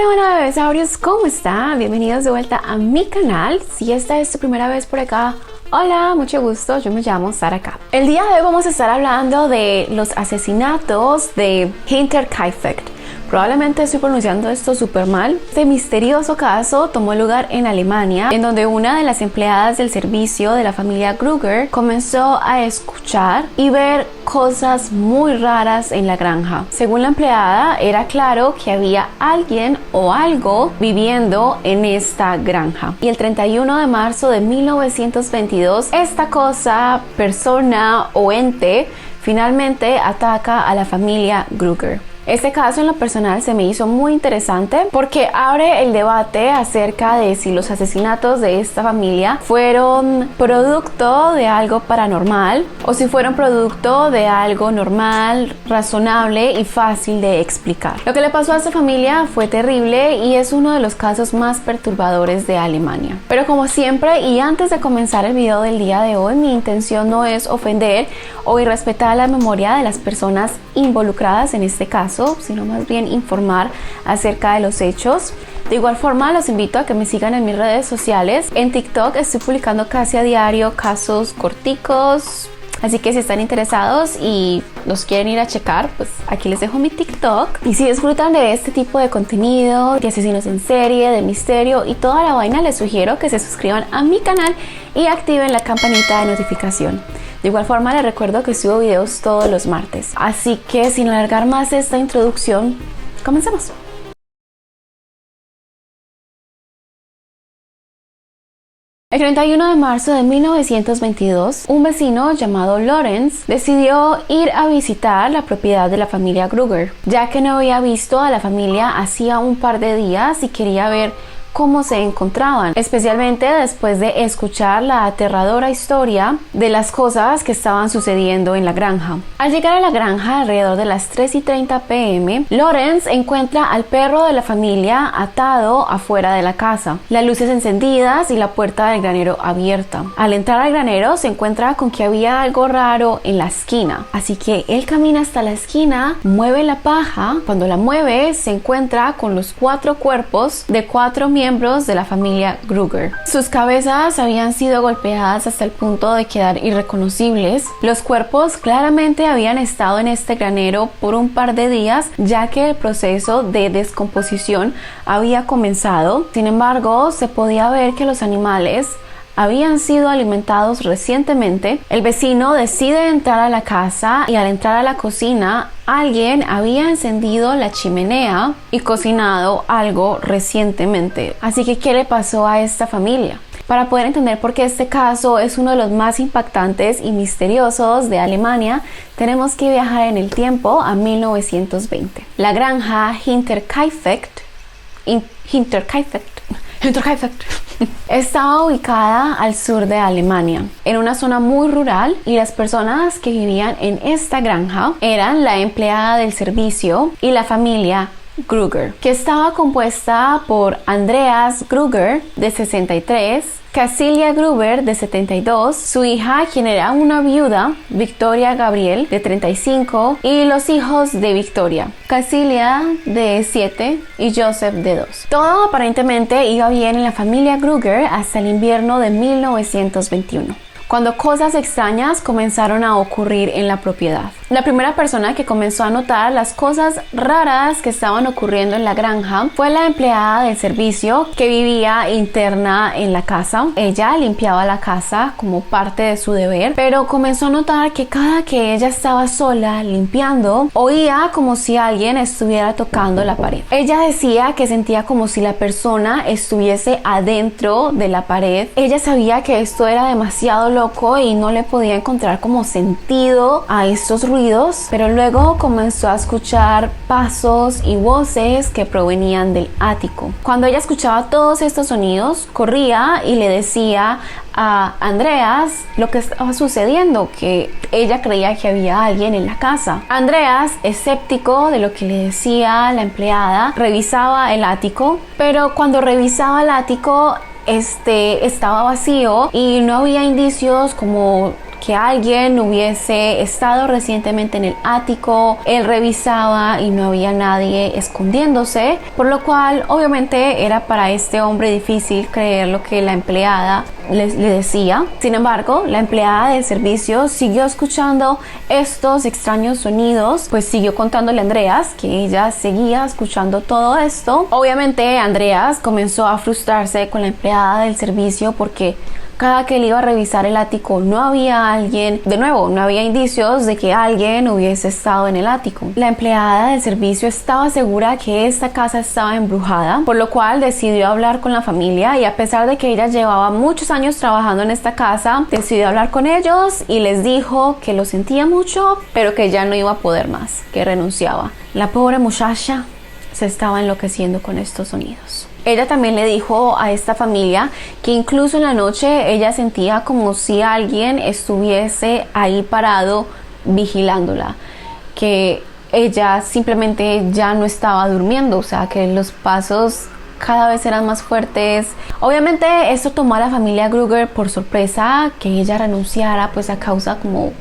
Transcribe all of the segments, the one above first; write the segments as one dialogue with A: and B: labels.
A: Hola bebesaurios, ¿cómo están? Bienvenidos de vuelta a mi canal. Si esta es tu primera vez por acá, hola, mucho gusto, yo me llamo Sara K. El día de hoy vamos a estar hablando de los asesinatos de Hinterkaifeck. Probablemente estoy pronunciando esto súper mal. Este misterioso caso tomó lugar en Alemania, en donde una de las empleadas del servicio de la familia Gruger comenzó a escuchar y ver cosas muy raras en la granja. Según la empleada, era claro que había alguien o algo viviendo en esta granja. Y el 31 de marzo de 1922, esta cosa, persona o ente finalmente ataca a la familia Gruger. Este caso en lo personal se me hizo muy interesante porque abre el debate acerca de si los asesinatos de esta familia fueron producto de algo paranormal o si fueron producto de algo normal, razonable y fácil de explicar. Lo que le pasó a esta familia fue terrible y es uno de los casos más perturbadores de Alemania. Pero como siempre y antes de comenzar el video del día de hoy, mi intención no es ofender o irrespetar la memoria de las personas involucradas en este caso, sino más bien informar acerca de los hechos. De igual forma, los invito a que me sigan en mis redes sociales. En TikTok estoy publicando casi a diario casos corticos, así que si están interesados y los quieren ir a checar, pues aquí les dejo mi TikTok. Y si disfrutan de este tipo de contenido, de asesinos en serie, de misterio y toda la vaina, les sugiero que se suscriban a mi canal y activen la campanita de notificación. De igual forma les recuerdo que subo videos todos los martes. Así que sin alargar más esta introducción, comencemos. El 31 de marzo de 1922, un vecino llamado Lorenz decidió ir a visitar la propiedad de la familia Gruger, ya que no había visto a la familia hacía un par de días y quería ver cómo se encontraban, especialmente después de escuchar la aterradora historia de las cosas que estaban sucediendo en la granja. Al llegar a la granja alrededor de las 3:30 p.m., Lorenz encuentra al perro de la familia atado afuera de la casa, las luces encendidas y la puerta del granero abierta. Al entrar al granero se encuentra con que había algo raro en la esquina, así que él camina hasta la esquina, mueve la paja. Cuando la mueve se encuentra con los 4 cuerpos de 4 miembros de la familia Gruger. Sus cabezas habían sido golpeadas hasta el punto de quedar irreconocibles. Los cuerpos claramente habían estado en este granero por un par de días, ya que el proceso de descomposición había comenzado. Sin embargo, se podía ver que los animales habían sido alimentados recientemente. El vecino decide entrar a la casa y al entrar a la cocina, alguien había encendido la chimenea y cocinado algo recientemente. Así que, ¿qué le pasó a esta familia? Para poder entender por qué este caso es uno de los más impactantes y misteriosos de Alemania, tenemos que viajar en el tiempo a 1920. La granja Hinterkaifeck estaba ubicada al sur de Alemania, en una zona muy rural, y las personas que vivían en esta granja eran la empleada del servicio y la familia Gruger, que estaba compuesta por Andreas Gruger, de 63, Casilia Gruber, de 72, su hija, quien era una viuda, Victoria Gabriel, de 35, y los hijos de Victoria, Casilia, de 7, y Joseph, de 2. Todo aparentemente iba bien en la familia Gruger hasta el invierno de 1921, cuando cosas extrañas comenzaron a ocurrir en la propiedad. La primera persona que comenzó a notar las cosas raras que estaban ocurriendo en la granja fue la empleada del servicio que vivía interna en la casa. Ella limpiaba la casa como parte de su deber, pero comenzó a notar que cada que ella estaba sola limpiando, oía como si alguien estuviera tocando la pared. Ella decía que sentía como si la persona estuviese adentro de la pared. Ella sabía que esto era demasiado loco y no le podía encontrar como sentido a estos ruidos, pero luego comenzó a escuchar pasos y voces que provenían del ático. Cuando ella escuchaba todos estos sonidos, corría y le decía a Andreas lo que estaba sucediendo, que ella creía que había alguien en la casa. Andreas, escéptico de lo que le decía la empleada, revisaba el ático, pero cuando revisaba el ático estaba vacío y no había indicios como que alguien hubiese estado recientemente en el ático. Él revisaba y no había nadie escondiéndose, por lo cual obviamente era para este hombre difícil creer lo que la empleada le decía. Sin embargo, la empleada del servicio siguió escuchando estos extraños sonidos, pues siguió contándole a Andreas que ella seguía escuchando todo esto. Obviamente Andreas comenzó a frustrarse con la empleada del servicio porque cada que él iba a revisar el ático no había alguien, de nuevo, no había indicios de que alguien hubiese estado en el ático. La empleada del servicio estaba segura que esta casa estaba embrujada, por lo cual decidió hablar con la familia, y a pesar de que ella llevaba muchos años trabajando en esta casa, decidió hablar con ellos y les dijo que lo sentía mucho, pero que ya no iba a poder más, que renunciaba. La pobre muchacha se estaba enloqueciendo con estos sonidos. Ella también le dijo a esta familia que incluso en la noche ella sentía como si alguien estuviese ahí parado vigilándola, que ella simplemente ya no estaba durmiendo, o sea que los pasos cada vez eran más fuertes. Obviamente esto tomó a la familia Gruger por sorpresa, que ella renunciara pues a causa como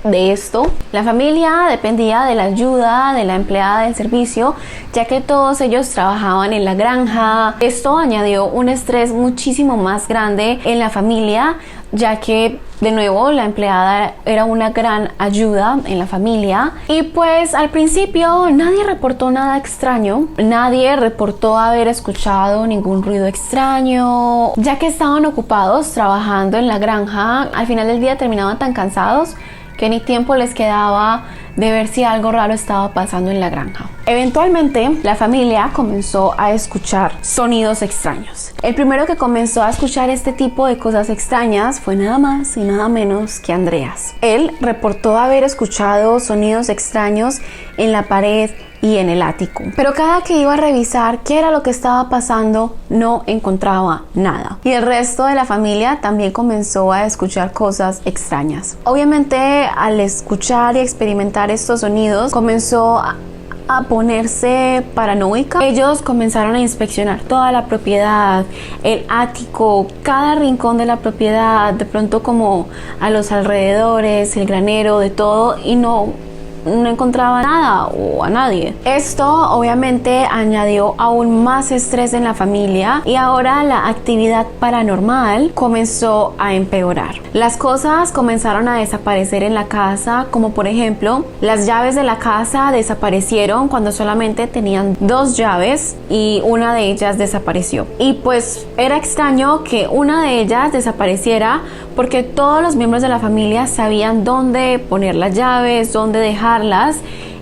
A: de esto. La familia dependía de la ayuda de la empleada del servicio, ya que todos ellos trabajaban en la granja. Esto añadió un estrés muchísimo más grande en la familia, ya que de nuevo la empleada era una gran ayuda en la familia. Y pues al principio nadie reportó nada extraño, nadie reportó haber escuchado ningún ruido extraño, ya que estaban ocupados trabajando en la granja. Al final del día terminaban tan cansados que ni tiempo les quedaba de ver si algo raro estaba pasando en la granja. Eventualmente, la familia comenzó a escuchar sonidos extraños. El primero que comenzó a escuchar este tipo de cosas extrañas fue nada más y nada menos que Andreas. Él reportó haber escuchado sonidos extraños en la pared y en el ático, pero cada que iba a revisar qué era lo que estaba pasando no encontraba nada, y el resto de la familia también comenzó a escuchar cosas extrañas. Obviamente al escuchar y experimentar estos sonidos comenzó a ponerse paranoica. Ellos comenzaron a inspeccionar toda la propiedad, el ático, cada rincón de la propiedad, de pronto como a los alrededores, el granero, de todo, y no encontraba nada o a nadie. Esto obviamente añadió aún más estrés en la familia, y ahora la actividad paranormal comenzó a empeorar. Las cosas comenzaron a desaparecer en la casa, como por ejemplo las llaves de la casa desaparecieron cuando solamente tenían 2 llaves y una de ellas desapareció. Y pues era extraño que una de ellas desapareciera, porque todos los miembros de la familia sabían dónde poner las llaves, dónde dejarlas,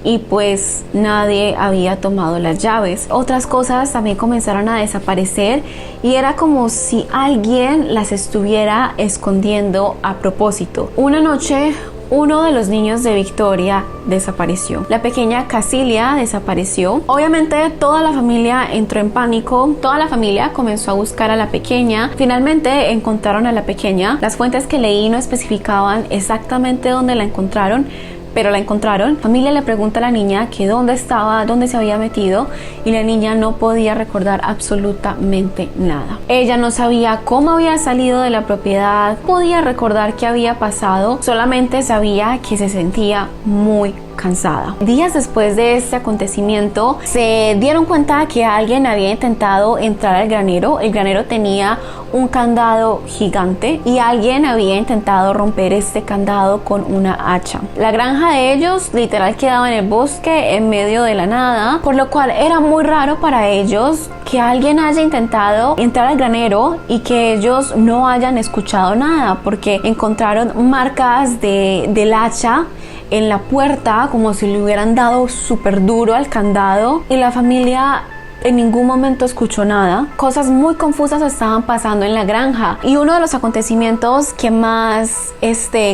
A: y pues nadie había tomado las llaves. Otras cosas también comenzaron a desaparecer, y era como si alguien las estuviera escondiendo a propósito. Una noche, uno de los niños de Victoria desapareció. La pequeña Casilia desapareció. Obviamente toda la familia entró en pánico. Toda la familia comenzó a buscar a la pequeña. Finalmente encontraron a la pequeña. Las fuentes que leí no especificaban exactamente dónde la encontraron, pero la encontraron. La familia le pregunta a la niña que dónde estaba, dónde se había metido, y la niña no podía recordar absolutamente nada. Ella no sabía cómo había salido de la propiedad, podía recordar qué había pasado, solamente sabía que se sentía muy cansada. Días después de este acontecimiento, se dieron cuenta que alguien había intentado entrar al granero. El granero tenía un candado gigante y alguien había intentado romper este candado con una hacha. La granja de ellos literal quedaba en el bosque, en medio de la nada, por lo cual era muy raro para ellos que alguien haya intentado entrar al granero y que ellos no hayan escuchado nada, porque encontraron marcas del hacha en la puerta, como si le hubieran dado súper duro al candado, y la familia en ningún momento escuchó nada. Cosas muy confusas estaban pasando en la granja, y uno de los acontecimientos que más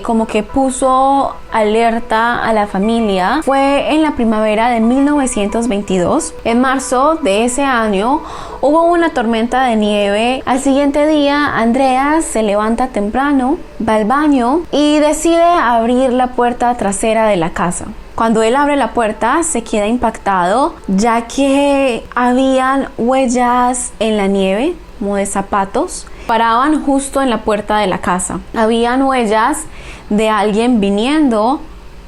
A: como que puso alerta a la familia fue en la primavera de 1922. En marzo de ese año hubo una tormenta de nieve. Al siguiente día, Andreas se levanta temprano, va al baño y decide abrir la puerta trasera de la casa. Cuando él abre la puerta, se queda impactado, ya que habían huellas en la nieve, como de zapatos. paraban justo en la puerta de la casa. Habían huellas de alguien viniendo,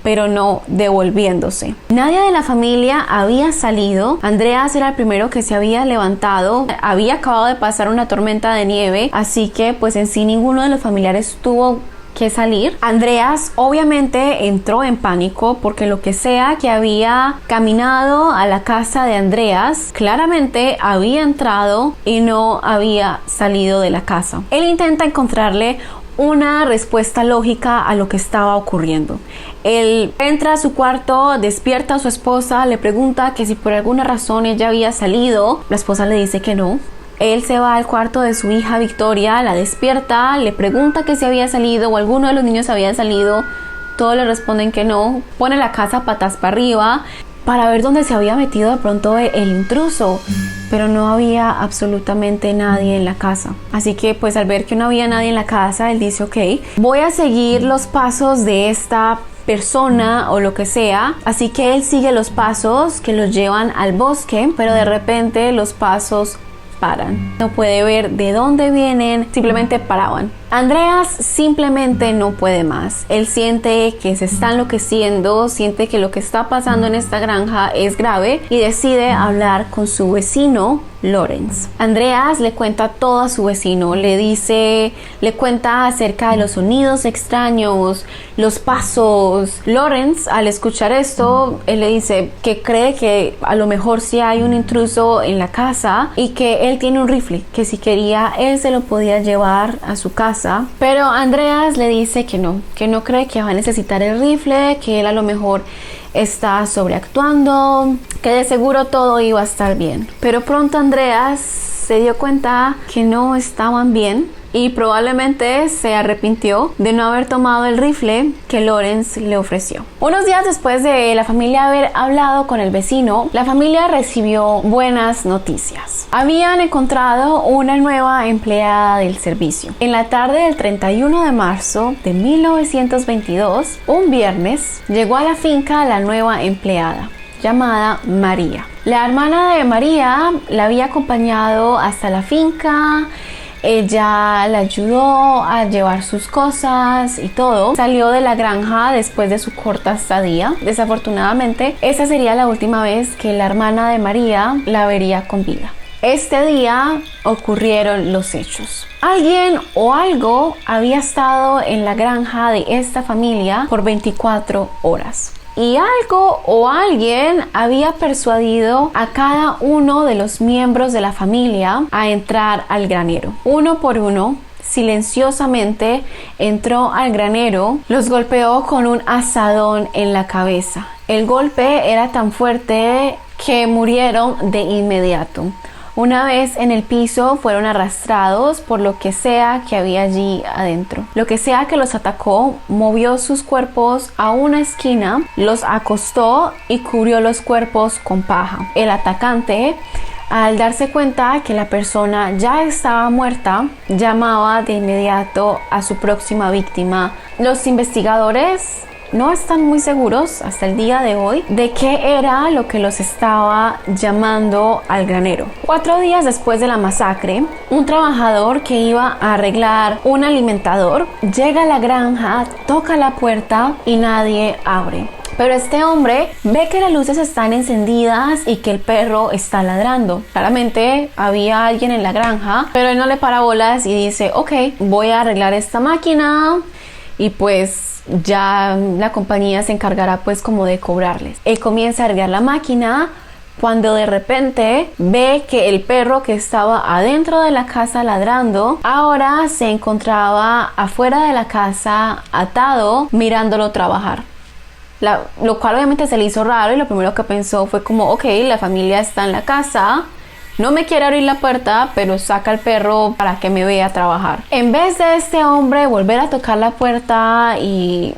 A: pero no devolviéndose. Nadie de la familia había salido. Andreas era el primero que se había levantado. Había acabado de pasar una tormenta de nieve, así que pues en sí ninguno de los familiares tuvo que salir. Andreas obviamente entró en pánico porque lo que sea que había caminado a la casa de Andreas claramente había entrado y no había salido de la casa. Él intenta encontrarle una respuesta lógica a lo que estaba ocurriendo. Él entra a su cuarto, despierta a su esposa, le pregunta que si por alguna razón ella había salido. La esposa le dice que no. Él se va al cuarto de su hija Victoria, la despierta, le pregunta que si había salido o alguno de los niños había salido. Todos le responden que no. Pone la casa patas para arriba para ver dónde se había metido de pronto el intruso, pero no había absolutamente nadie en la casa. Así que pues al ver que no había nadie en la casa, él dice ok, voy a seguir los pasos de esta persona o lo que sea. Así que él sigue los pasos que los llevan al bosque, pero de repente los pasos paran. No puede ver de dónde vienen, simplemente paraban. Andreas simplemente no puede más. Él siente que se está enloqueciendo, siente que lo que está pasando en esta granja es grave y decide hablar con su vecino Lorenz. Andreas le cuenta todo a su vecino, le cuenta acerca de los sonidos extraños, los pasos. Lorenz, al escuchar esto, él le dice que cree que a lo mejor sí hay un intruso en la casa y que él tiene un rifle, que si quería él se lo podía llevar a su casa. Pero Andreas le dice que no cree que va a necesitar el rifle, que él a lo mejor está sobreactuando, que de seguro todo iba a estar bien. Pero pronto Andreas se dio cuenta que no estaban bien y probablemente se arrepintió de no haber tomado el rifle que Lorenz le ofreció. Unos días después de la familia haber hablado con el vecino, la familia recibió buenas noticias. Habían encontrado una nueva empleada del servicio. En la tarde del 31 de marzo de 1922, un viernes, llegó a la finca la nueva empleada, llamada María. La hermana de María la había acompañado hasta la finca. Ella la ayudó a llevar sus cosas y todo. Salió de la granja después de su corta estadía. Desafortunadamente, esa sería la última vez que la hermana de María la vería con vida. Este día ocurrieron los hechos. Alguien o algo había estado en la granja de esta familia por 24 horas. Y algo o alguien había persuadido a cada uno de los miembros de la familia a entrar al granero. Uno por uno, silenciosamente entró al granero, los golpeó con un azadón en la cabeza. El golpe era tan fuerte que murieron de inmediato. Una vez en el piso fueron arrastrados por lo que sea que había allí adentro. Lo que sea que los atacó movió sus cuerpos a una esquina, los acostó y cubrió los cuerpos con paja. El atacante, al darse cuenta que la persona ya estaba muerta, llamaba de inmediato a su próxima víctima. Los investigadores no están muy seguros hasta el día de hoy de qué era lo que los estaba llamando al granero. 4 días después de la masacre, un trabajador que iba a arreglar un alimentador llega a la granja, toca la puerta y nadie abre. Pero este hombre ve que las luces están encendidas y que el perro está ladrando. Claramente había alguien en la granja, pero él no le para bolas y dice, ok, voy a arreglar esta máquina y pues ya la compañía se encargará pues como de cobrarles. Él comienza a arreglar la máquina cuando de repente ve que el perro que estaba adentro de la casa ladrando ahora se encontraba afuera de la casa atado mirándolo trabajar. Lo cual obviamente se le hizo raro y lo primero que pensó fue como ok, la familia está en la casa, no me quiere abrir la puerta, pero saca al perro para que me vea trabajar. En vez de este hombre volver a tocar la puerta y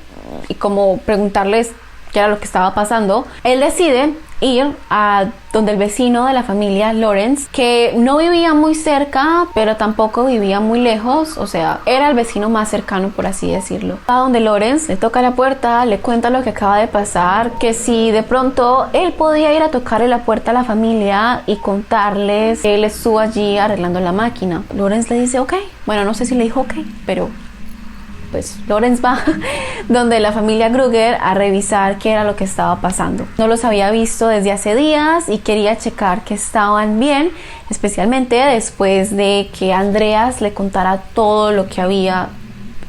A: como preguntarles qué era lo que estaba pasando, él decide ir a donde el vecino de la familia Lawrence, que no vivía muy cerca, pero tampoco vivía muy lejos, o sea, era el vecino más cercano, por así decirlo. A donde Lawrence le toca la puerta, le cuenta lo que acaba de pasar, que si de pronto él podía ir a tocarle la puerta a la familia y contarles que él estuvo allí arreglando la máquina. Lawrence le dice ok. Bueno, no sé si le dijo ok, pero pues Lawrence va donde la familia Krueger a revisar qué era lo que estaba pasando. No los había visto desde hace días y quería checar que estaban bien, especialmente después de que Andreas le contara todo lo que había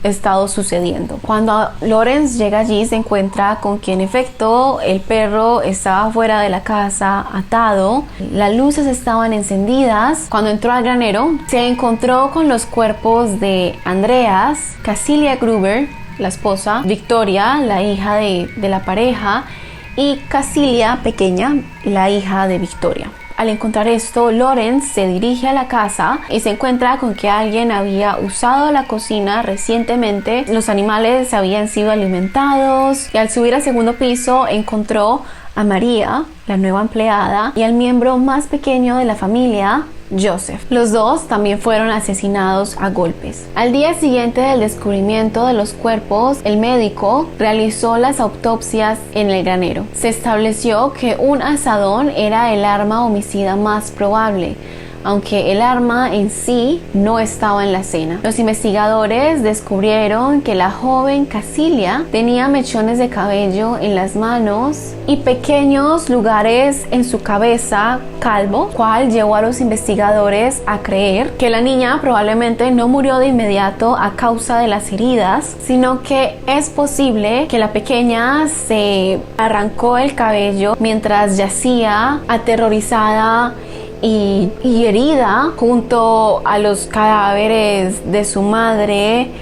A: estado sucediendo. Cuando Lawrence llega allí, se encuentra con que en efecto el perro estaba fuera de la casa atado, las luces estaban encendidas. Cuando entró al granero se encontró con los cuerpos de Andreas, Casilia Gruber, la esposa, Victoria, la hija de la pareja, y Casilia pequeña, la hija de Victoria. Al encontrar esto, Lawrence se dirige a la casa y se encuentra con que alguien había usado la cocina recientemente. Los animales habían sido alimentados y al subir al segundo piso encontró a María, la nueva empleada, y al miembro más pequeño de la familia, Joseph. Los dos también fueron asesinados a golpes. Al día siguiente del descubrimiento de los cuerpos, el médico realizó las autopsias en el granero. Se estableció que un asadón era el arma homicida más probable, aunque el arma en sí no estaba en la escena. Los investigadores descubrieron que la joven Casilia tenía mechones de cabello en las manos y pequeños lugares en su cabeza calvo, cual llevó a los investigadores a creer que la niña probablemente no murió de inmediato a causa de las heridas, sino que es posible que la pequeña se arrancó el cabello mientras yacía aterrorizada y herida junto a los cadáveres de su madre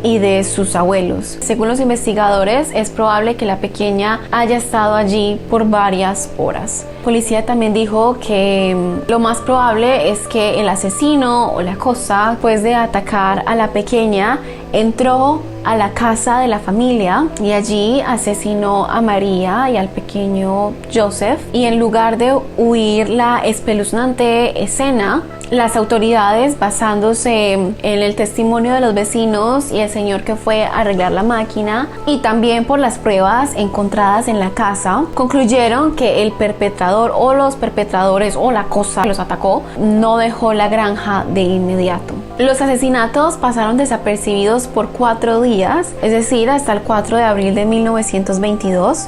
A: y de sus abuelos. Según los investigadores, es probable que la pequeña haya estado allí por varias horas. La policía también dijo que lo más probable es que el asesino o la cosa, después de atacar a la pequeña, entró a la casa de la familia y allí asesinó a María y al pequeño Joseph, y en lugar de huir la espeluznante escena, las autoridades, basándose en el testimonio de los vecinos y el señor que fue a arreglar la máquina y también por las pruebas encontradas en la casa, concluyeron que el perpetrador o los perpetradores o la cosa que los atacó no dejó la granja de inmediato. Los asesinatos pasaron desapercibidos por 4 días, es decir, hasta el 4 de abril de 1922.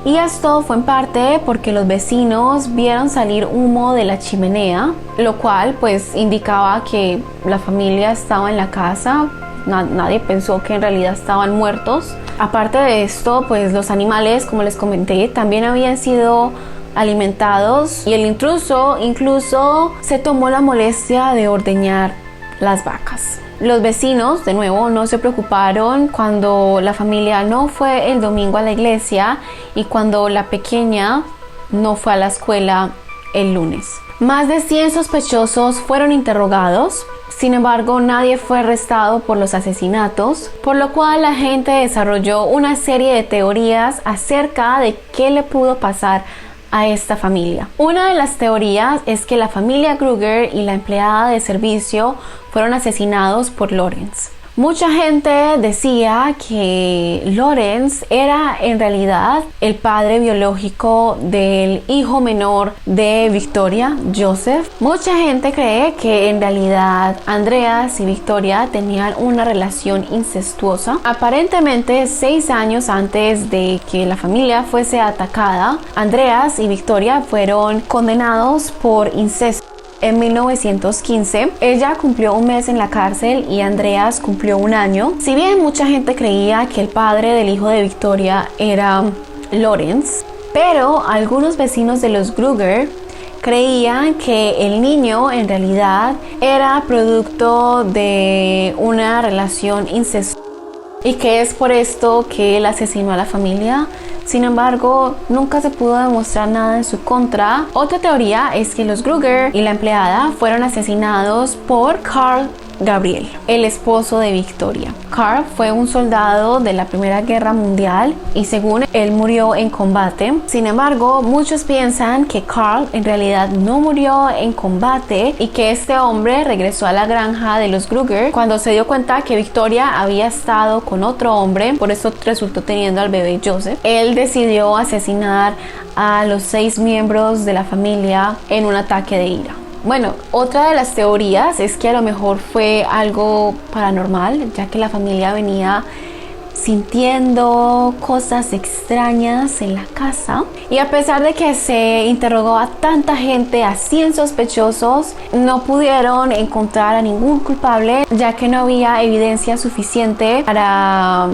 A: Y esto fue en parte porque los vecinos vieron salir humo de la chimenea, lo cual pues indicaba que la familia estaba en la casa. Nadie pensó que en realidad estaban muertos. Aparte de esto, pues los animales, como les comenté, también habían sido alimentados y el intruso incluso se tomó la molestia de ordeñar las vacas. Los vecinos, de nuevo, no se preocuparon cuando la familia no fue el domingo a la iglesia y cuando la pequeña no fue a la escuela el lunes. Más de 100 sospechosos fueron interrogados. Sin embargo, nadie fue arrestado por los asesinatos, por lo cual la gente desarrolló una serie de teorías acerca de qué le pudo pasar a esta familia. Una de las teorías es que la familia Krueger y la empleada de servicio fueron asesinados por Lawrence. Mucha gente decía que Lawrence era en realidad el padre biológico del hijo menor de Victoria, Joseph. Mucha gente cree que en realidad Andreas y Victoria tenían una relación incestuosa. Aparentemente, 6 años antes de que la familia fuese atacada, Andreas y Victoria fueron condenados por incesto. En 1915, ella cumplió 1 mes en la cárcel y Andreas cumplió 1 año. Si bien mucha gente creía que el padre del hijo de Victoria era Lawrence, pero algunos vecinos de los Krueger creían que el niño en realidad era producto de una relación incestuosa y que es por esto que él asesinó a la familia. Sin embargo, nunca se pudo demostrar nada en su contra. Otra teoría es que los Krueger y la empleada fueron asesinados por Carl Gabriel, el esposo de Victoria. Carl fue un soldado de la Primera Guerra Mundial y según él murió en combate. Sin embargo, muchos piensan que Carl en realidad no murió en combate y que este hombre regresó a la granja de los Kruger cuando se dio cuenta que Victoria había estado con otro hombre, por eso resultó teniendo al bebé Joseph. Él decidió asesinar a los 6 miembros de la familia en un ataque de ira. Bueno, otra de las teorías es que a lo mejor fue algo paranormal, ya que la familia venía sintiendo cosas extrañas en la casa, y a pesar de que se interrogó a tanta gente, a 100 sospechosos, no pudieron encontrar a ningún culpable, ya que no había evidencia suficiente para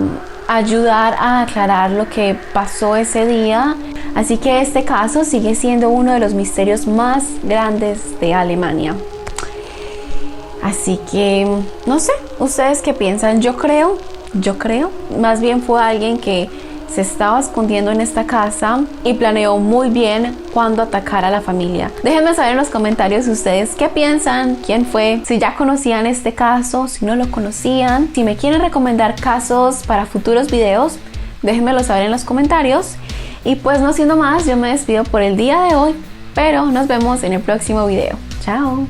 A: ayudar a aclarar lo que pasó ese día. Así que este caso sigue siendo uno de los misterios más grandes de Alemania. Así que no sé, ¿ustedes qué piensan? Yo creo más bien fue alguien que se estaba escondiendo en esta casa y planeó muy bien cuándo atacar a la familia. Déjenme saber en los comentarios ustedes qué piensan, quién fue, si ya conocían este caso, si no lo conocían, si me quieren recomendar casos para futuros videos, déjenmelo saber en los comentarios. Y pues no siendo más, yo me despido por el día de hoy, pero nos vemos en el próximo video. Chao.